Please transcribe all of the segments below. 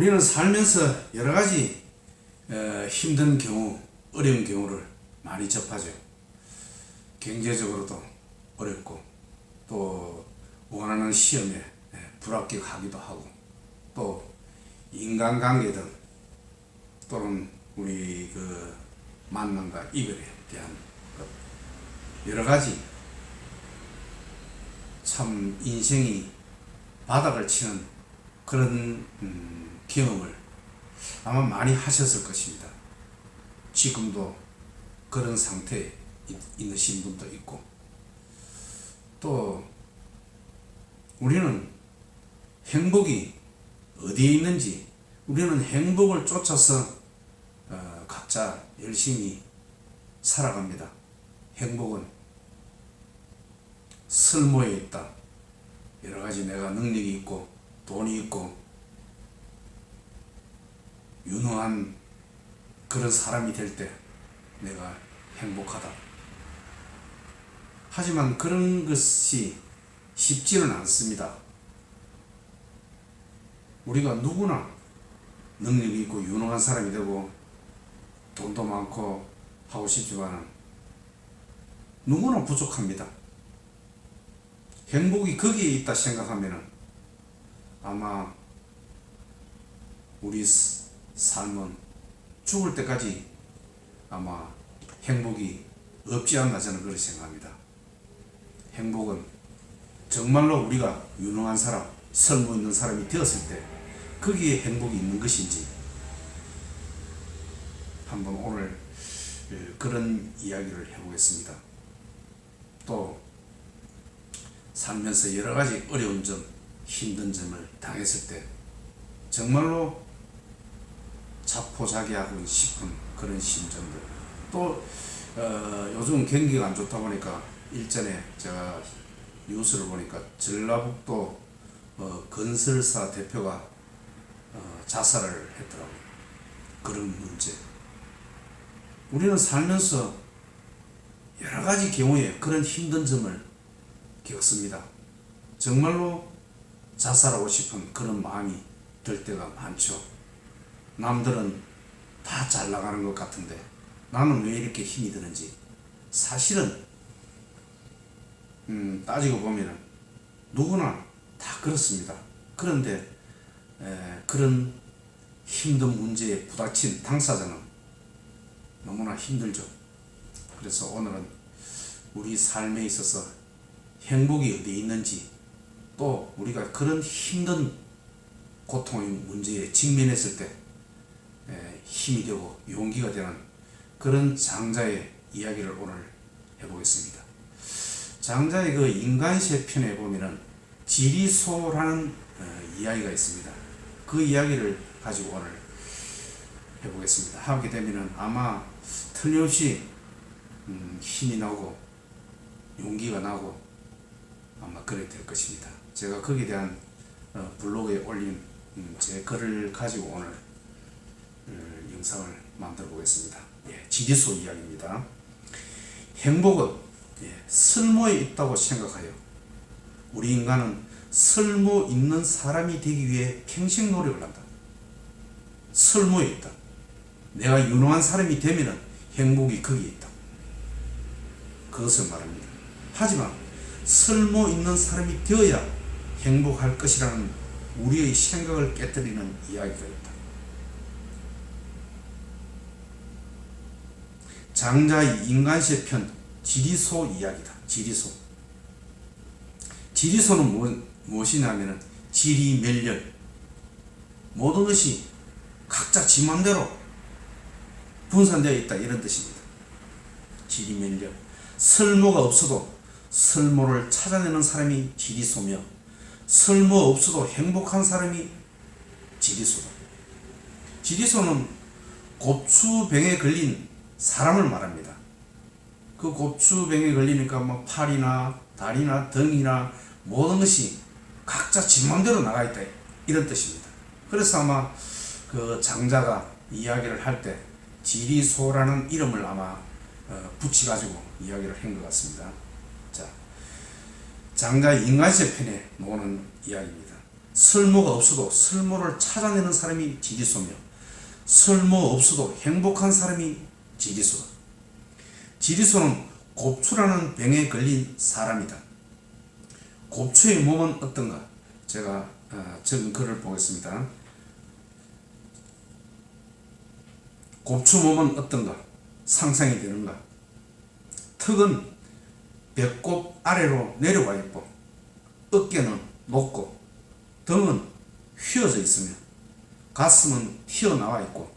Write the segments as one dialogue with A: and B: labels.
A: 우리는 살면서 여러 가지 힘든 경우, 어려운 경우를 많이 접하죠. 경제적으로도 어렵고, 또 원하는 시험에 불합격하기도 하고, 또 인간관계든 또는 우리 그 만남과 이별에 대한 것, 여러 가지 참 인생이 바닥을 치는 그런 경험을 아마 많이 하셨을 것입니다. 지금도 그런 상태에 있으신 분도 있고, 또 우리는 행복이 어디에 있는지, 우리는 행복을 쫓아서 각자 열심히 살아갑니다. 행복은 설모에 있다. 여러 가지 내가 능력이 있고 돈이 있고 유능한 그런 사람이 될 때 내가 행복하다. 하지만 그런 것이 쉽지는 않습니다. 우리가 누구나 능력이 있고 유능한 사람이 되고 돈도 많고 하고 싶지만 누구나 부족합니다. 행복이 거기에 있다 생각하면 아마 우리 삶은 죽을 때까지 아마 행복이 없지 않나 저는 그렇게 생각합니다. 행복은 정말로 우리가 유능한 사람, 설모 있는 사람이 되었을 때 거기에 행복이 있는 것인지 한번 오늘 그런 이야기를 해보겠습니다. 또 살면서 여러 가지 어려운 점, 힘든 점을 당했을 때 정말로 자포자기하고 싶은 그런 심정들, 또 요즘 경기가 안 좋다 보니까 일전에 제가 뉴스를 보니까 전라북도 건설사 대표가 자살을 했더라고요. 그런 문제, 우리는 살면서 여러 가지 경우에 그런 힘든 점을 겪습니다. 정말로 자살하고 싶은 그런 마음이 들 때가 많죠. 남들은 다 잘 나가는 것 같은데 나는 왜 이렇게 힘이 드는지. 사실은 따지고 보면 누구나 다 그렇습니다. 그런데 그런 힘든 문제에 부닥친 당사자는 너무나 힘들죠. 그래서 오늘은 우리 삶에 있어서 행복이 어디에 있는지, 또 우리가 그런 힘든 고통의 문제에 직면했을 때 힘이 되고 용기가 되는 그런 장자의 이야기를 오늘 해보겠습니다. 장자의 그 인간세 편에 보면은 지리소라는 이야기가 있습니다. 그 이야기를 가지고 오늘 해보겠습니다. 하게 되면은 아마 틀림없이 힘이 나고 용기가 나고 아마 그렇게 될 것입니다. 제가 거기에 대한 블로그에 올린 제 글을 가지고 오늘 영상을 만들어 보겠습니다. 지리소 이야기입니다. 행복은 설모에 있다고 생각하여 우리 인간은 설모 있는 사람이 되기 위해 평생 노력을 한다. 설모에 있다. 내가 유능한 사람이 되면 행복이 거기에 있다. 그것을 말합니다. 하지만 설모 있는 사람이 되어야 행복할 것이라는 우리의 생각을 깨뜨리는 이야기가 있다. 장자의 인간세 편 지리소 이야기다. 지리소. 지리소는 무엇이냐면 지리멸렬, 모든 것이 각자 지 맘대로 분산되어 있다, 이런 뜻입니다. 지리멸렬. 설모가 없어도 설모를 찾아내는 사람이 지리소며, 설모 없어도 행복한 사람이 지리소다. 지리소는 고추병에 걸린 사람을 말합니다. 그 고추병에 걸리니까 뭐 팔이나 다리나 등이나 모든 것이 각자 지 맘대로 나가 있다, 이런 뜻입니다. 그래서 아마 그 장자가 이야기를 할 때 지리소라는 이름을 아마 붙여가지고 이야기를 한 것 같습니다. 자, 장자의 인간세 편에 나오는 이야기입니다. 쓸모가 없어도 쓸모를 찾아내는 사람이 지리소며, 쓸모 없어도 행복한 사람이 지리소다. 지리소는 곱추라는 병에 걸린 사람이다. 곱추의 몸은 어떤가? 제가 적은 글을 보겠습니다. 곱추 몸은 어떤가? 상상이 되는가? 턱은 배꼽 아래로 내려와 있고, 어깨는 높고, 등은 휘어져 있으며, 가슴은 튀어나와 있고,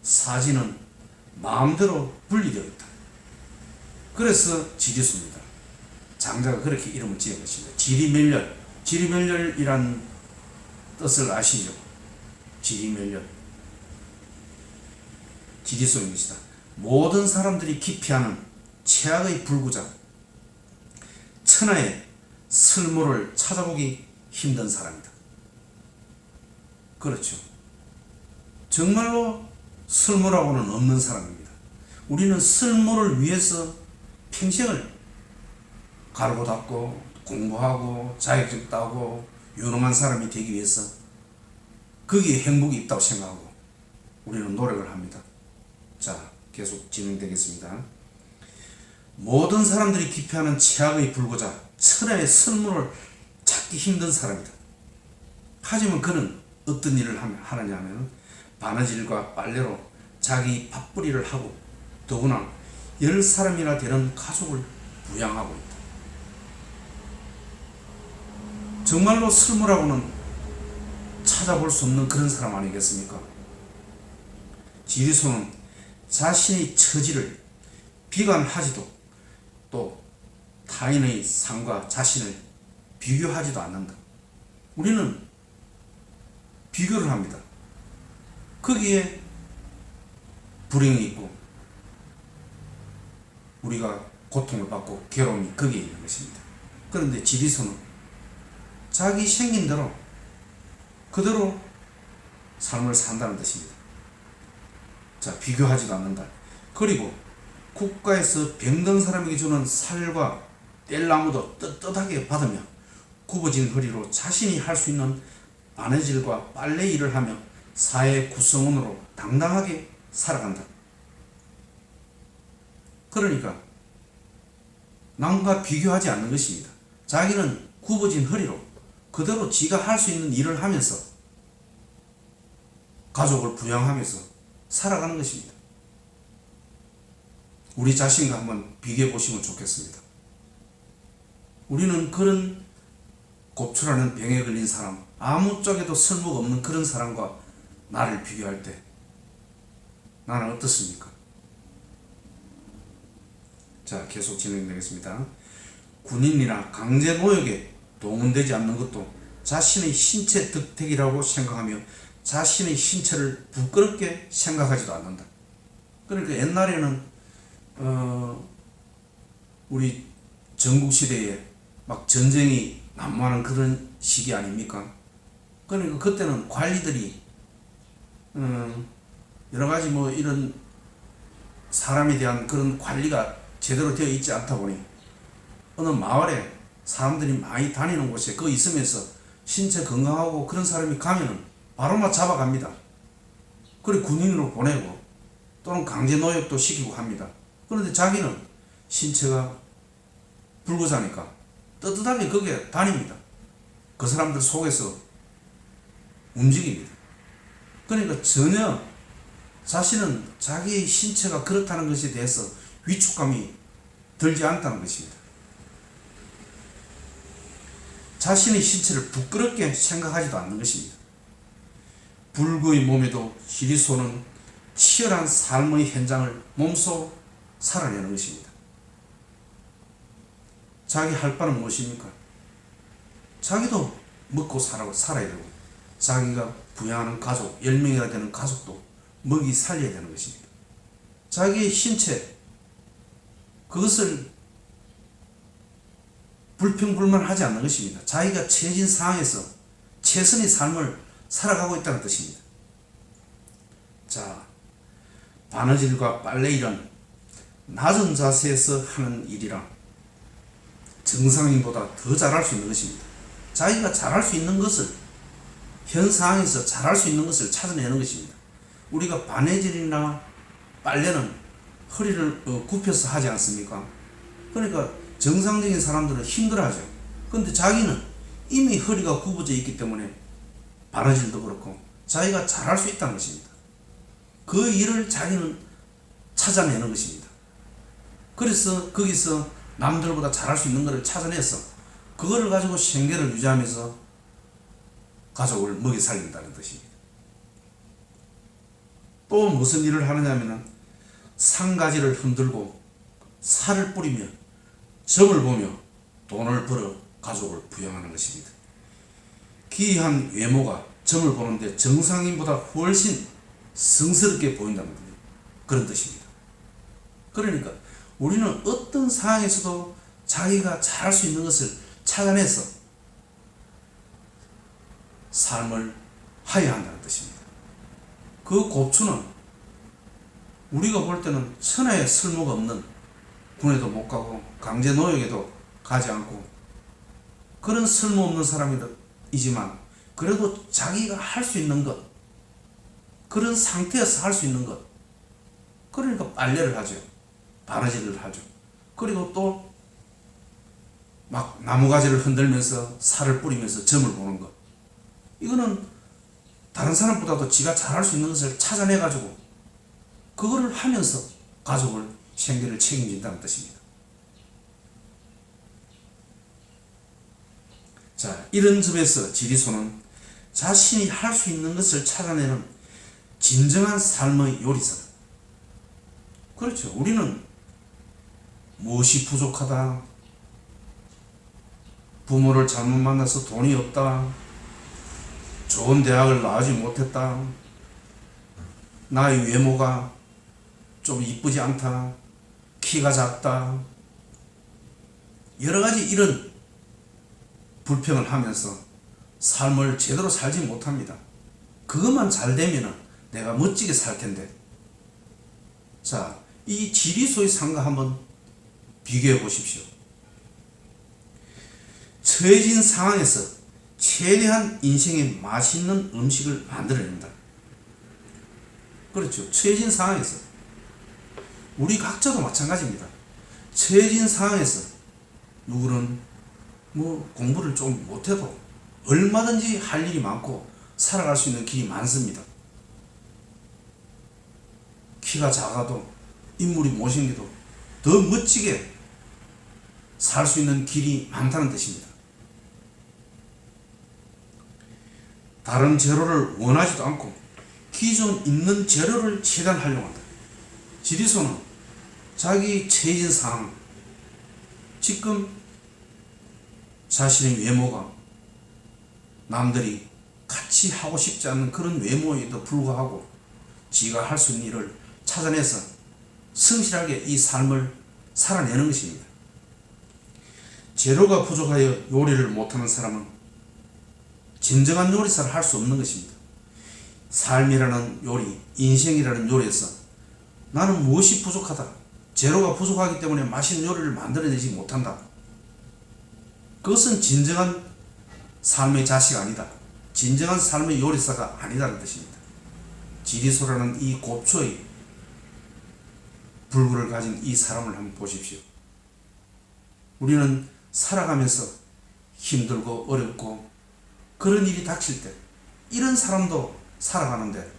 A: 사지는 마음대로 분리되어 있다. 그래서 지리소입니다. 장자가 그렇게 이름을 지은 것입니다. 지리멸렬. 지리멸렬이란 뜻을 아시죠? 지리멸렬. 지리소인 것이다. 모든 사람들이 기피하는 최악의 불구자, 천하의 쓸모를 찾아보기 힘든 사람이다. 그렇죠. 정말로 쓸모라고는 없는 사람입니다. 우리는 쓸모를 위해서 평생을 가르고 닦고 공부하고 자격증 따고 유능한 사람이 되기 위해서 거기에 행복이 있다고 생각하고 우리는 노력을 합니다. 자, 계속 진행되겠습니다. 모든 사람들이 기피하는 최악의 불구자, 천하의 쓸모를 찾기 힘든 사람이다. 하지만 그는 어떤 일을 하느냐 하면 바느질과 빨래로 자기 밥벌이를 하고 더구나 10사람이나 되는 가족을 부양하고 있다. 정말로 쓸모라고는 찾아볼 수 없는 그런 사람 아니겠습니까? 지리소는 자신의 처지를 비관하지도 또 타인의 삶과 자신을 비교하지도 않는다. 우리는 비교를 합니다. 거기에 불행이 있고 우리가 고통을 받고 괴로움이 거기에 있는 것입니다. 그런데 지리소는 자기 생긴 대로 그대로 삶을 산다는 뜻입니다. 자, 비교하지도 않는다. 그리고 국가에서 병든 사람에게 주는 살과 뗄나무도 떳떳하게 받으며 굽어진 허리로 자신이 할 수 있는 바느질과 빨래 일을 하며 사회 구성원으로 당당하게 살아간다. 그러니까 남과 비교하지 않는 것입니다. 자기는 굽어진 허리로 그대로 지가 할 수 있는 일을 하면서 가족을 부양하면서 살아가는 것입니다. 우리 자신과 한번 비교해 보시면 좋겠습니다. 우리는 그런 곱추라는 병에 걸린 사람, 아무 쪽에도 쓸모가 없는 그런 사람과 나를 비교할 때 나는 어떻습니까? 자, 계속 진행되겠습니다. 군인이나 강제 노역에 동원되지 않는 것도 자신의 신체 덕택이라고 생각하며 자신의 신체를 부끄럽게 생각하지도 않는다. 그러니까 옛날에는 우리 전국시대에 막 전쟁이 난무하는 그런 시기 아닙니까? 그러니까 그때는 관리들이 여러 가지 뭐 이런 사람에 대한 그런 관리가 제대로 되어 있지 않다 보니 어느 마을에 사람들이 많이 다니는 곳에 그 있으면서 신체 건강하고 그런 사람이 가면은 바로만 잡아갑니다. 그리고 군인으로 보내고 또는 강제 노역도 시키고 합니다. 그런데 자기는 신체가 불구자니까 떳떳하게 거기에 다닙니다. 그 사람들 속에서 움직입니다. 그러니까 전혀 자신은 자기의 신체가 그렇다는 것에 대해서 위축감이 들지 않다는 것입니다. 자신의 신체를 부끄럽게 생각하지도 않는 것입니다. 불구의 몸에도 지리소는 치열한 삶의 현장을 몸소 살아내는 것입니다. 자기 할 바는 무엇입니까? 자기도 먹고 살아야 되고 자기가 부양하는 가족, 10명이나 되는 가족도 먹이 살려야 되는 것입니다. 자기의 신체, 그것을 불평불만하지 않는 것입니다. 자기가 처해진 상황에서 최선의 삶을 살아가고 있다는 뜻입니다. 자, 바느질과 빨래 일은 낮은 자세에서 하는 일이라 정상인보다 더 잘할 수 있는 것입니다. 자기가 잘할 수 있는 것을 현 상황에서 잘할 수 있는 것을 찾아내는 것입니다. 우리가 바느질이나 빨래는 허리를 굽혀서 하지 않습니까? 그러니까 정상적인 사람들은 힘들어하죠. 근데 자기는 이미 허리가 굽어져 있기 때문에 바느질도 그렇고 자기가 잘할 수 있다는 것입니다. 그 일을 자기는 찾아내는 것입니다. 그래서 거기서 남들보다 잘할 수 있는 것을 찾아내서 그거를 가지고 생계를 유지하면서 가족을 먹여 살린다는 뜻입니다. 또 무슨 일을 하느냐면 상가지를 흔들고 살을 뿌리며 점을 보며 돈을 벌어 가족을 부양하는 것입니다. 기이한 외모가 점을 보는데 정상인보다 훨씬 성스럽게 보인다는 그런 뜻입니다. 그러니까 우리는 어떤 상황에서도 자기가 잘할 수 있는 것을 찾아내서 삶을 하여야 한다는 뜻입니다. 그 고추는 우리가 볼 때는 천하에 쓸모가 없는 군에도 못 가고 강제노역에도 가지 않고 그런 쓸모없는 사람이지만 그래도 자기가 할 수 있는 것, 그런 상태에서 할 수 있는 것, 그러니까 빨래를 하죠. 바느질을 하죠. 그리고 또 막 나무가지를 흔들면서 살을 뿌리면서 점을 보는 것. 이거는 다른 사람보다도 지가 잘할 수 있는 것을 찾아내 가지고 그거를 하면서 가족을 생계를 책임진다는 뜻입니다. 자, 이런 점에서 지리소는 자신이 할 수 있는 것을 찾아내는 진정한 삶의 요리사다. 그렇죠. 우리는 무엇이 부족하다, 부모를 잘못 만나서 돈이 없다, 좋은 대학을 나오지 못했다, 나의 외모가 좀 이쁘지 않다, 키가 작다, 여러가지 이런 불평을 하면서 삶을 제대로 살지 못합니다. 그것만 잘 되면 내가 멋지게 살 텐데. 자, 이 지리소의 삶과 한번 비교해 보십시오. 처해진 상황에서 최대한 인생에 맛있는 음식을 만들어냅니다. 그렇죠. 처해진 상황에서 우리 각자도 마찬가지입니다. 처해진 상황에서 누구는 공부를 좀 못해도 얼마든지 할 일이 많고 살아갈 수 있는 길이 많습니다. 키가 작아도 인물이 못생겨도 더 멋지게 살 수 있는 길이 많다는 뜻입니다. 다른 재료를 원하지도 않고 기존 있는 재료를 최대한 활용한다. 지리소는 자기 처해진 상황, 지금 자신의 외모가 남들이 같이 하고 싶지 않는 그런 외모에도 불구하고 지가 할 수 있는 일을 찾아내서 성실하게 이 삶을 살아내는 것입니다. 재료가 부족하여 요리를 못하는 사람은 진정한 요리사를 할 수 없는 것입니다. 삶이라는 요리, 인생이라는 요리에서 나는 무엇이 부족하다, 재료가 부족하기 때문에 맛있는 요리를 만들어내지 못한다, 그것은 진정한 삶의 자식 아니다, 진정한 삶의 요리사가 아니다는 뜻입니다. 지리소라는 이 곱초의 불구를 가진 이 사람을 한번 보십시오. 우리는 살아가면서 힘들고 어렵고 그런 일이 닥칠 때 이런 사람도 살아가는데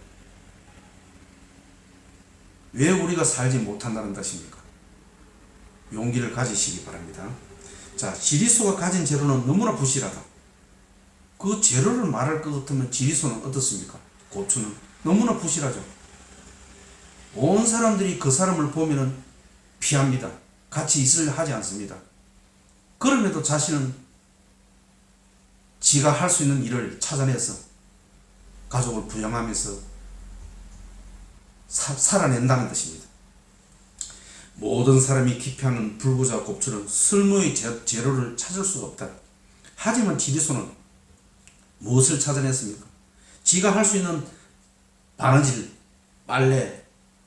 A: 왜 우리가 살지 못한다는 뜻입니까? 용기를 가지시기 바랍니다. 자, 지리소가 가진 재료는 너무나 부실하다. 그 재료를 말할 것 같으면 지리소는 어떻습니까? 고추는 너무나 부실하죠. 온 사람들이 그 사람을 보면은 피합니다. 같이 있으려 하지 않습니다. 그럼에도 자신은 지가 할 수 있는 일을 찾아내서 가족을 부양하면서 살아낸다는 뜻입니다. 모든 사람이 기피하는 불구자 곱추는 쓸모의 재료를 찾을 수가 없다. 하지만 지리소는 무엇을 찾아냈습니까? 지가 할 수 있는 바느질, 빨래,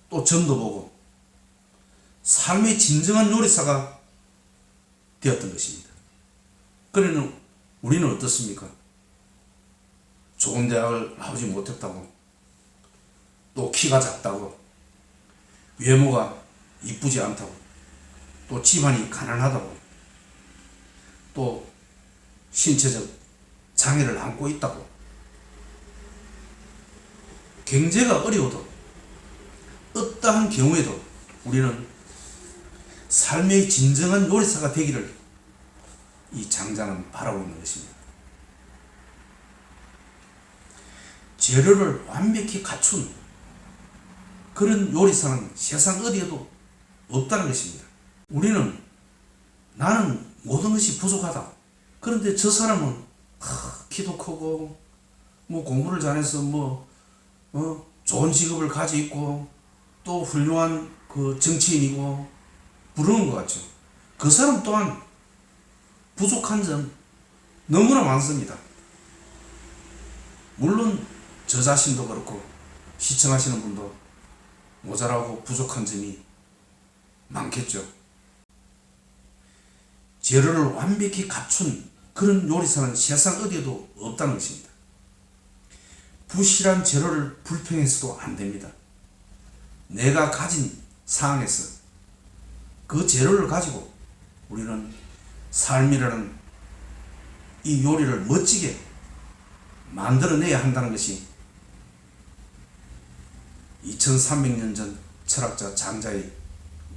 A: 또 점도 보고 삶의 진정한 요리사가 되었던 것입니다. 그러면 우리는 어떻습니까? 좋은 대학을 나오지 못했다고, 또 키가 작다고, 외모가 이쁘지 않다고, 또 집안이 가난하다고, 또 신체적 장애를 안고 있다고, 경제가 어려워도 어떠한 경우에도 우리는 삶의 진정한 요리사가 되기를 이 장자는 바라고 있는 것입니다. 재료를 완벽히 갖춘 그런 요리사는 세상 어디에도 없다는 것입니다. 우리는 나는 모든 것이 부족하다. 그런데 저 사람은 키도 크고 뭐 공부를 잘해서 좋은 직업을 가지고 있고 또 훌륭한 그 정치인이고 부러운 것 같죠. 그 사람 또한 부족한 점 너무나 많습니다. 물론 저 자신도 그렇고 시청하시는 분도 모자라고 부족한 점이 많겠죠. 재료를 완벽히 갖춘 그런 요리사는 세상 어디에도 없다는 것입니다. 부실한 재료를 불평해서도 안 됩니다. 내가 가진 상황에서 그 재료를 가지고 우리는 삶이라는 이 요리를 멋지게 만들어내야 한다는 것이 2300년 전 철학자 장자의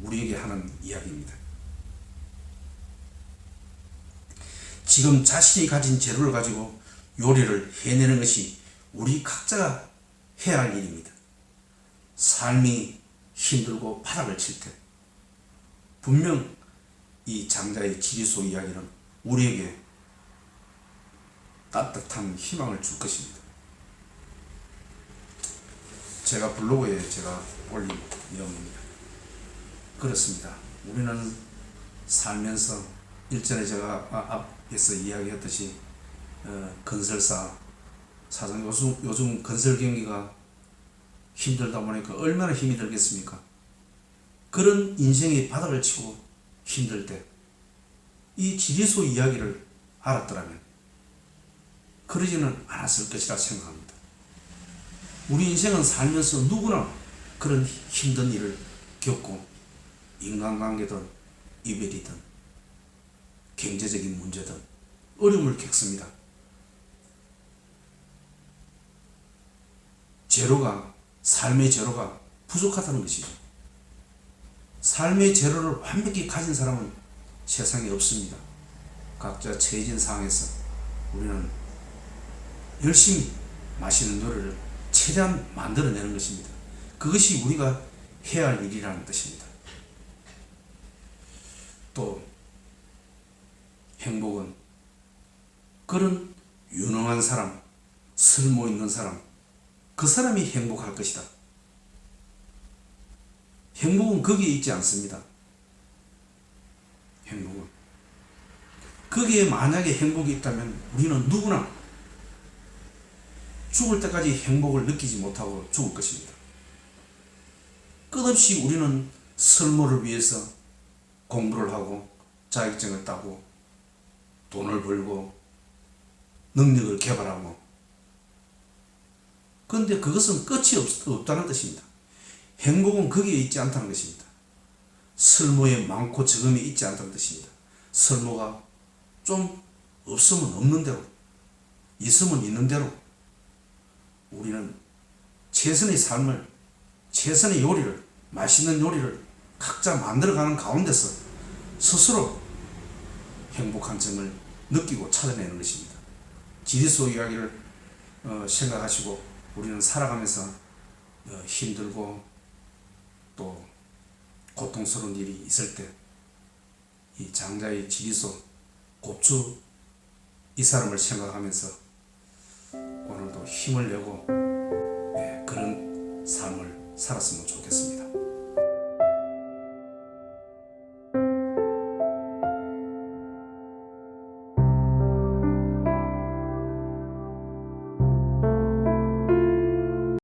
A: 우리에게 하는 이야기입니다. 지금 자신이 가진 재료를 가지고 요리를 해내는 것이 우리 각자가 해야 할 일입니다. 삶이 힘들고 바닥을 칠 때 분명 이 장자의 지리소 이야기는 우리에게 따뜻한 희망을 줄 것입니다. 제가 블로그에 제가 올린 내용입니다. 그렇습니다. 우리는 살면서 일전에 제가 앞에서 이야기했듯이 건설사 사장 요즘 건설 경기가 힘들다 보니까 얼마나 힘이 들겠습니까? 그런 인생의 바닥을 치고 힘들 때 이 지리소 이야기를 알았더라면 그러지는 않았을 것이라 생각합니다. 우리 인생은 살면서 누구나 그런 힘든 일을 겪고 인간관계든 이별이든 경제적인 문제든 어려움을 겪습니다. 삶의 재료가 부족하다는 것이죠. 삶의 재료를 완벽히 가진 사람은 세상에 없습니다. 각자 처해진 상황에서 우리는 열심히 맛있는 노래를 최대한 만들어내는 것입니다. 그것이 우리가 해야 할 일이라는 뜻입니다. 또 행복은 그런 유능한 사람, 쓸모 있는 사람, 그 사람이 행복할 것이다. 행복은 거기에 있지 않습니다. 행복은 거기에 만약에 행복이 있다면 우리는 누구나 죽을 때까지 행복을 느끼지 못하고 죽을 것입니다. 끝없이 우리는 설모를 위해서 공부를 하고 자격증을 따고 돈을 벌고 능력을 개발하고, 그런데 그것은 끝이 없다는 뜻입니다. 행복은 거기에 있지 않다는 것입니다. 설모에 많고 적음이 있지 않다는 뜻입니다. 설모가 좀 없으면 없는 대로, 있으면 있는 대로 우리는 최선의 삶을, 최선의 요리를, 맛있는 요리를 각자 만들어가는 가운데서 스스로 행복한 점을 느끼고 찾아내는 것입니다. 지리소 이야기를 생각하시고 우리는 살아가면서 힘들고 또 고통스러운 일이 있을 때 이 장자의 지리소 곱추 이 사람을 생각하면서 오늘도 힘을 내고 그런 삶을 살았으면 좋겠습니다.